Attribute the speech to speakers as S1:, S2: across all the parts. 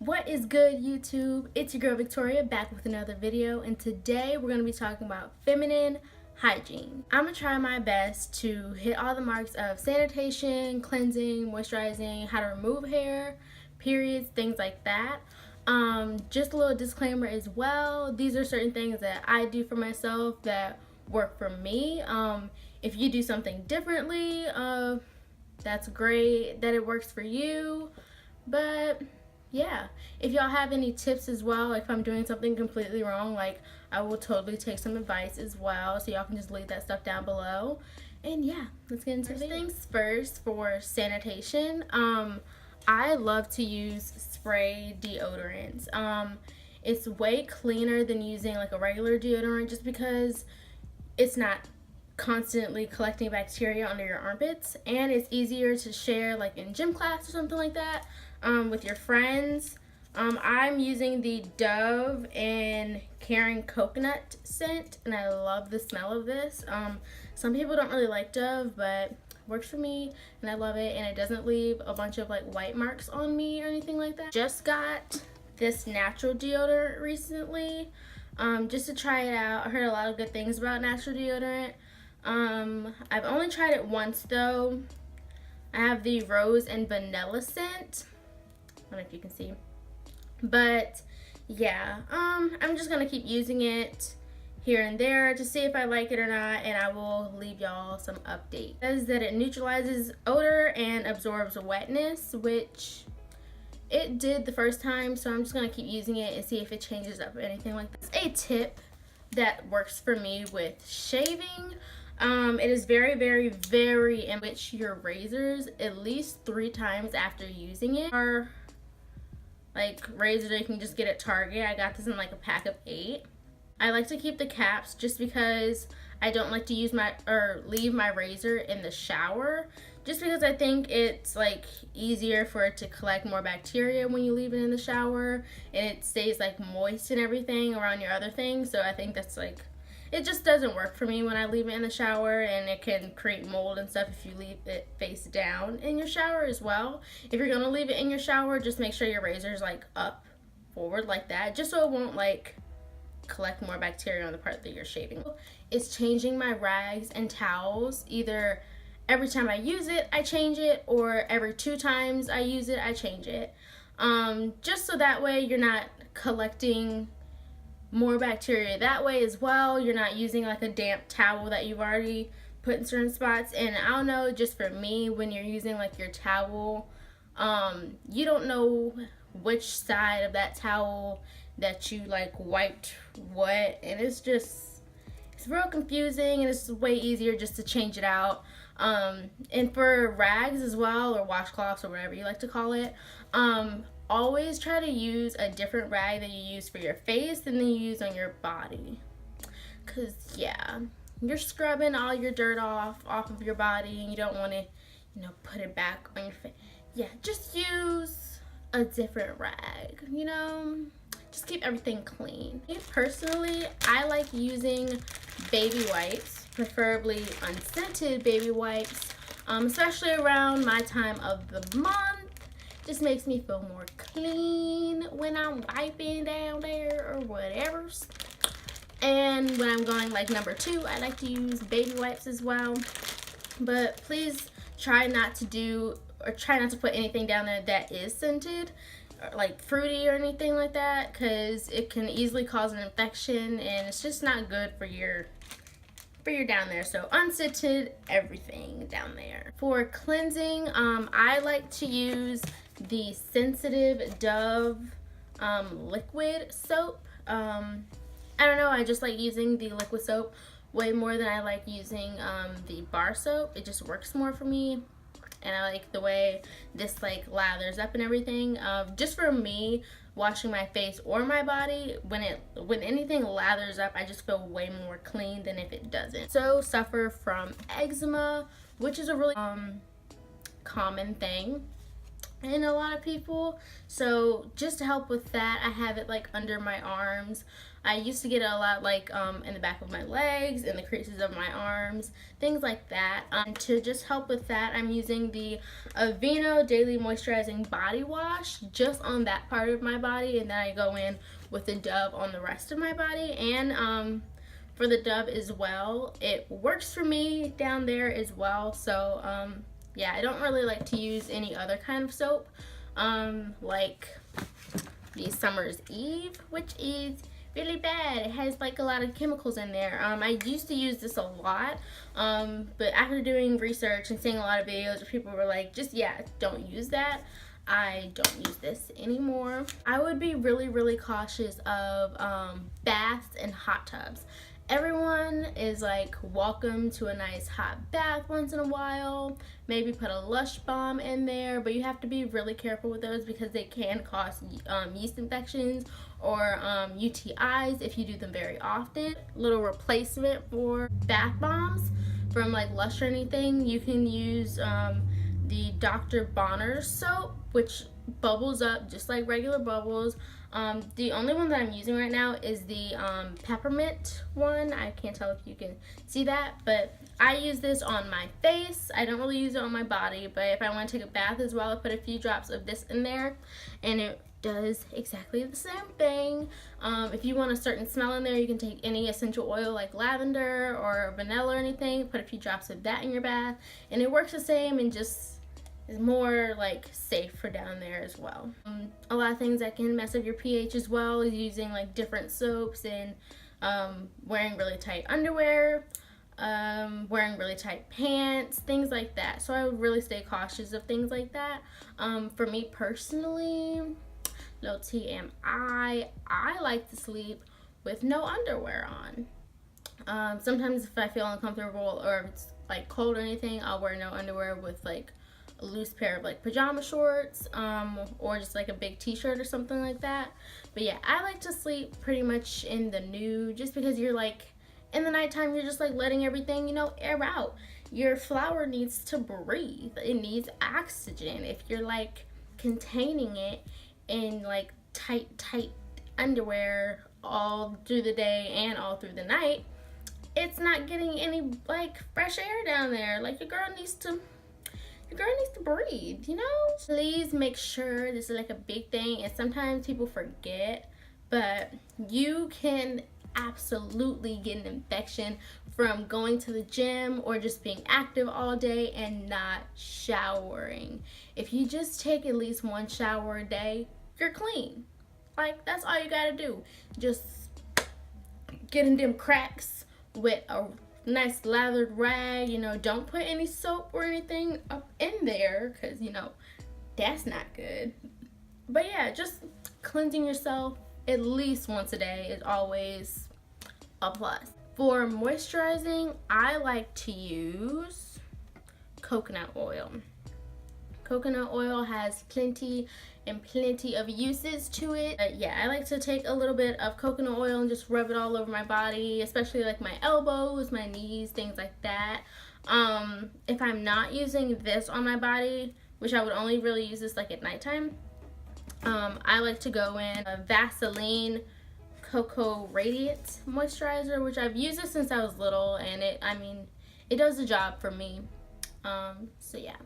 S1: What is good, YouTube? It's your girl Victoria back with another video, and today we're going to be talking about feminine hygiene. I'm going to try my best to hit all the marks of sanitation, cleansing, moisturizing, how to remove hair, periods, things like that. Just a little disclaimer as well. These are certain things that I do for myself that work for me. If you do something differently, that's great that it works for you, but yeah, if y'all have any tips as well, like if I'm doing something completely wrong, like I will totally take some advice as well, so y'all can just leave that stuff down below. And yeah, let's get into it. First things first, for sanitation, I love to use spray deodorants. It's way cleaner than using like a regular deodorant, just because it's not constantly collecting bacteria under your armpits, and it's easier to share like in gym class or something like that with your friends. I'm using the Dove and Karen coconut scent, and I love the smell of this. Some people don't really like Dove, but it works for me and I love it, and it doesn't leave a bunch of like white marks on me or anything like that. Just got this natural deodorant recently, just to try it out. I heard a lot of good things about natural deodorant. I've only tried it once though. I have the rose and vanilla scent. I don't know if you can see, but yeah, I'm just gonna keep using it here and there to see if I like it or not, and I will leave y'all some updates. It says that it neutralizes odor and absorbs wetness, which it did the first time, so I'm just gonna keep using it and see if it changes up or anything like that. A tip that works for me with shaving. It is very enrich your razors at least 3 times after using it. Or like razors that you can just get at Target. I got this in like a pack of 8. I like to keep the caps just because I don't like to use leave my razor in the shower, just because I think it's like easier for it to collect more bacteria when you leave it in the shower, and it stays like moist and everything around your other things. So I think that's like, it just doesn't work for me when I leave it in the shower, and it can create mold and stuff if you leave it face down in your shower as well. If you're gonna leave it in your shower, just make sure your razor's like up forward like that, just so it won't like collect more bacteria on the part that you're shaving. It's changing my rags and towels. Either every time I use it, I change it, or every 2 times I use it, I change it. Just so that way you're not collecting more bacteria that way as well. You're not using like a damp towel that you've already put in certain spots. And I don't know, just for me, when you're using like your towel, you don't know which side of that towel that you like wiped what, and it's real confusing, and it's way easier just to change it out. And for rags as well, or washcloths, or whatever you like to call it, always try to use a different rag that you use for your face than you use on your body, because yeah, you're scrubbing all your dirt off of your body, and you don't want to, put it back on your face. Yeah, just use a different rag, just keep everything clean. Me personally, I like using baby wipes, preferably unscented baby wipes, especially around my time of the month. Just makes me feel more clean when I'm wiping down there or whatever. And when I'm going like number 2, I like to use baby wipes as well. But please try not to put anything down there that is scented, or like fruity or anything like that, because it can easily cause an infection, and it's just not good for your down there. So unscented everything down there. For cleansing, I like to use the Sensitive Dove liquid soap. I don't know, I just like using the liquid soap way more than I like using the bar soap. It just works more for me, and I like the way this like lathers up and everything. Just for me, washing my face or my body, when anything lathers up, I just feel way more clean than if it doesn't. So suffer from eczema, which is a really common thing in a lot of people. So just to help with that, I have it like under my arms. I used to get it a lot like in the back of my legs, in the creases of my arms, things like that. To just help with that, I'm using the Aveeno Daily Moisturizing Body Wash just on that part of my body, and then I go in with the Dove on the rest of my body. And for the Dove as well, it works for me down there as well. So yeah, I don't really like to use any other kind of soap, like the Summer's Eve, which is really bad. It has like a lot of chemicals in there. I used to use this a lot, but after doing research and seeing a lot of videos where people were like, just yeah, don't use that, I don't use this anymore. I would be really cautious of baths and hot tubs. Everyone is like welcome to a nice hot bath once in a while, maybe put a Lush Balm in there, but you have to be really careful with those because they can cause yeast infections or UTIs if you do them very often. Little replacement for bath bombs from like Lush or anything, you can use the Dr. Bonner's soap, which bubbles up just like regular bubbles. The only one that I'm using right now is the peppermint one. I can't tell if you can see that, but I use this on my face. I don't really use it on my body, but if I want to take a bath as well, I put a few drops of this in there, and it does exactly the same thing. If you want a certain smell in there, you can take any essential oil like lavender or vanilla or anything, put a few drops of that in your bath, and it works the same and just is more like safe for down there as well. A lot of things that can mess up your pH as well is using like different soaps and wearing really tight underwear, wearing really tight pants, things like that. So I would really stay cautious of things like that. For me personally, little TMI, I like to sleep with no underwear on. Sometimes if I feel uncomfortable or if it's like cold or anything, I'll wear no underwear with like a loose pair of like pajama shorts, or just like a big t-shirt or something like that. But yeah, I like to sleep pretty much in the nude, just because you're like in the nighttime, you're just like letting everything, you know, air out. Your flower needs to breathe, it needs oxygen. If you're like containing it in like tight underwear all through the day and all through the night, it's not getting any like fresh air down there. Like your girl needs to breathe, you know? Please make sure, this is like a big thing and sometimes people forget, but you can absolutely get an infection from going to the gym or just being active all day and not showering. If you just take at least one shower a day, you're clean. Like, that's all you gotta do. Just get in them cracks with a nice lathered rag, you know. Don't put any soap or anything up in there, because you know that's not good. But yeah, just cleansing yourself at least once a day is always a plus. For moisturizing, I like to use coconut oil. Coconut oil has plenty of uses to it. Yeah, I like to take a little bit of coconut oil and just rub it all over my body, especially like my elbows, my knees, things like that. If I'm not using this on my body, which I would only really use this like at nighttime, I like to go in a Vaseline Cocoa Radiant moisturizer, which I've used it since I was little, and it does the job for me. So yeah,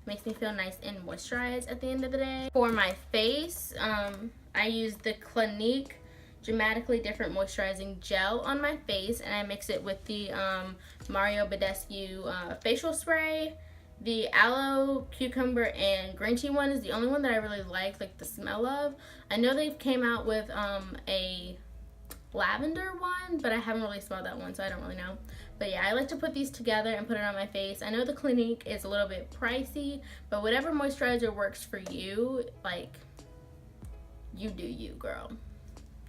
S1: makes me feel nice and moisturized at the end of the day. For my face, I use the Clinique Dramatically Different Moisturizing Gel on my face, and I mix it with the Mario Badescu facial spray. The aloe, cucumber, and green tea one is the only one that I really like the smell of. I know they've came out with a lavender one, but I haven't really smelled that one, so I don't really know. But yeah, I like to put these together and put it on my face. I know the Clinique is a little bit pricey, but whatever moisturizer works for you, like, you do you, girl.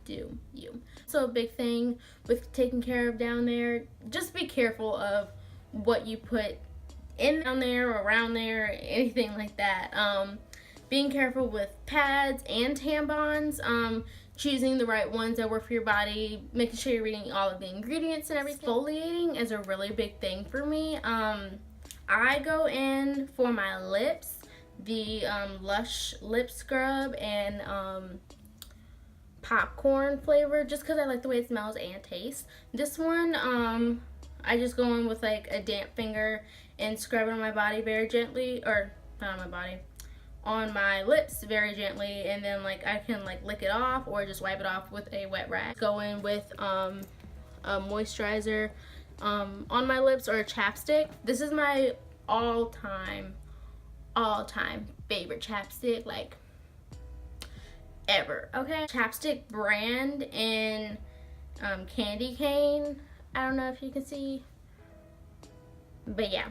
S1: Do you. So a big thing with taking care of down there, just be careful of what you put in down there or around there, anything like that. Being careful with pads and tampons, choosing the right ones that work for your body, making sure you're reading all of the ingredients and everything. Exfoliating is a really big thing for me. I go in for my lips, the Lush lip scrub and popcorn flavor, just because I like the way it smells and tastes. This one, I just go in with like a damp finger and scrub it on my body very gently, or not on my body, on my lips very gently, and then like I can like lick it off or just wipe it off with a wet rag. Go in with a moisturizer on my lips or a chapstick. This is my all-time favorite chapstick, like ever. Okay, chapstick brand in candy cane. I don't know if you can see, but yeah,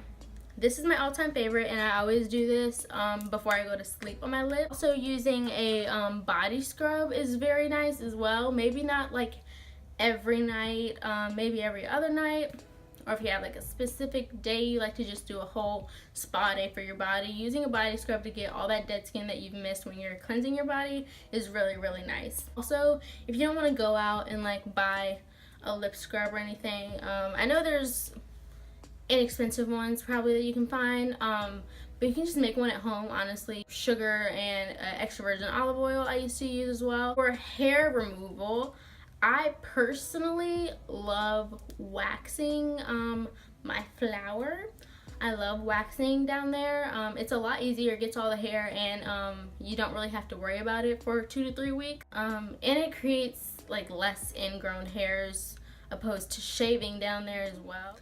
S1: this is my all-time favorite, and I always do this before I go to sleep on my lips. Also, using a body scrub is very nice as well. Maybe not like every night, maybe every other night, or if you have like a specific day you like to just do a whole spa day for your body, using a body scrub to get all that dead skin that you've missed when you're cleansing your body is really, really nice. Also, if you don't want to go out and like buy a lip scrub or anything, I know there's inexpensive ones probably that you can find, but you can just make one at home, honestly. Sugar and extra virgin olive oil I used to use as well. For hair removal, I personally love waxing my flower. I love waxing down there. It's a lot easier, it gets all the hair, and you don't really have to worry about it for 2 to 3 weeks. And it creates like less ingrown hairs opposed to shaving down there as well.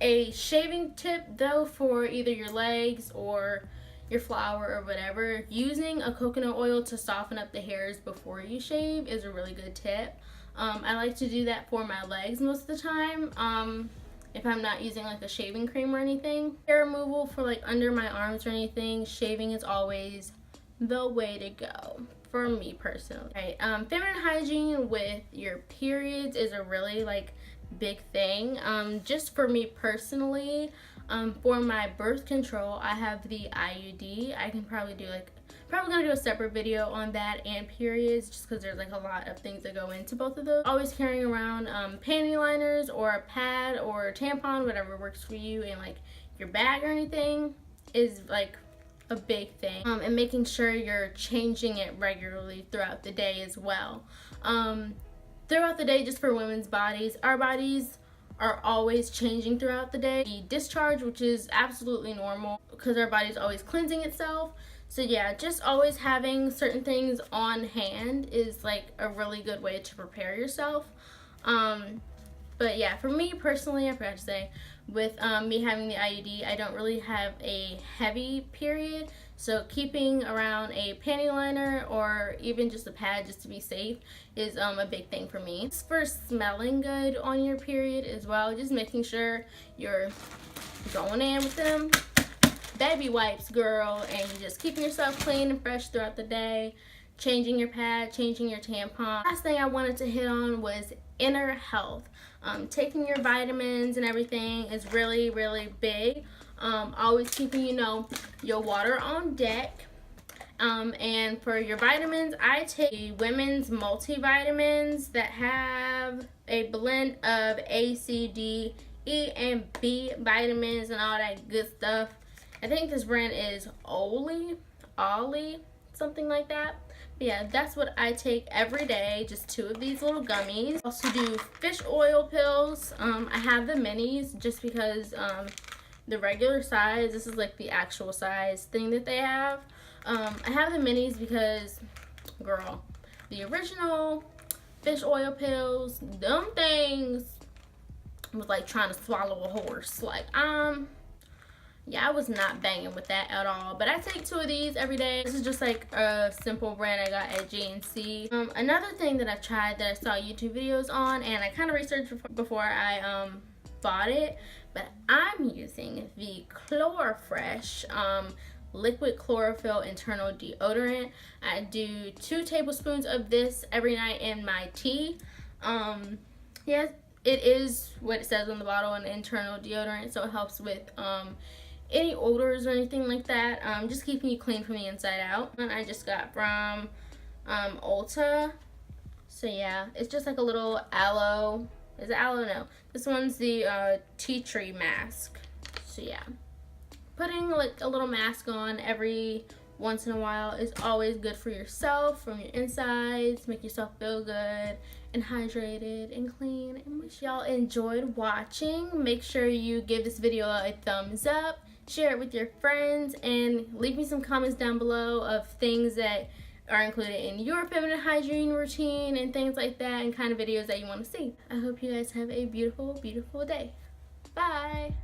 S1: A shaving tip though for either your legs or your flower or whatever, using a coconut oil to soften up the hairs before you shave is a really good tip. I like to do that for my legs most of the time, if I'm not using like a shaving cream or anything. Hair removal for like under my arms or anything, shaving is always the way to go for me personally. Right, feminine hygiene with your periods is a really like big thing. Just for me personally, for my birth control, I have the IUD. I can probably do like, probably gonna do a separate video on that and periods, just because there's like a lot of things that go into both of those. Always carrying around panty liners or a pad or a tampon, whatever works for you, and like your bag or anything is like a big thing. And making sure you're changing it regularly throughout the day as well. Throughout the day, just for women's bodies, our bodies are always changing throughout the day. The discharge, which is absolutely normal because our body's always cleansing itself. So yeah, just always having certain things on hand is like a really good way to prepare yourself. But yeah, for me personally, I forgot to say, with me having the IUD, I don't really have a heavy period. So keeping around a panty liner or even just a pad just to be safe is a big thing for me. It's for smelling good on your period as well. Just making sure you're going in with them baby wipes, girl, and you're just keeping yourself clean and fresh throughout the day. Changing your pad, changing your tampon. Last thing I wanted to hit on was inner health. Taking your vitamins and everything is really, really big. Always keeping, you know, your water on deck. And for your vitamins, I take the women's multivitamins that have a blend of A, C, D, E, and B vitamins and all that good stuff. I think this brand is Ollie, something like that. But yeah, that's what I take every day, just 2 of these little gummies. Also do fish oil pills. I have the minis just because the regular size, this is like the actual size thing that they have. I have the minis because, girl, the original fish oil pills, them things was like trying to swallow a horse. Like, yeah, I was not banging with that at all. But I take 2 of these every day. This is just like a simple brand I got at GNC. Another thing that I've tried that I saw YouTube videos on, and I kind of researched before I bought it, but I'm using the Chlorofresh liquid chlorophyll internal deodorant. I do 2 tablespoons of this every night in my tea. Yeah, it is what it says on the bottle, an internal deodorant, so it helps with any odors or anything like that. Just keeping you clean from the inside out. And I just got from Ulta. So yeah, it's just like a little aloe. Is it aloe? No. This one's the tea tree mask. So yeah, putting like a little mask on every once in a while is always good for yourself, from your insides, make yourself feel good and hydrated and clean. And wish y'all enjoyed watching. Make sure you give this video a thumbs up, share it with your friends, and leave me some comments down below of things that are included in your feminine hygiene routine and things like that, and kind of videos that you want to see. I hope you guys have a beautiful, beautiful day. Bye.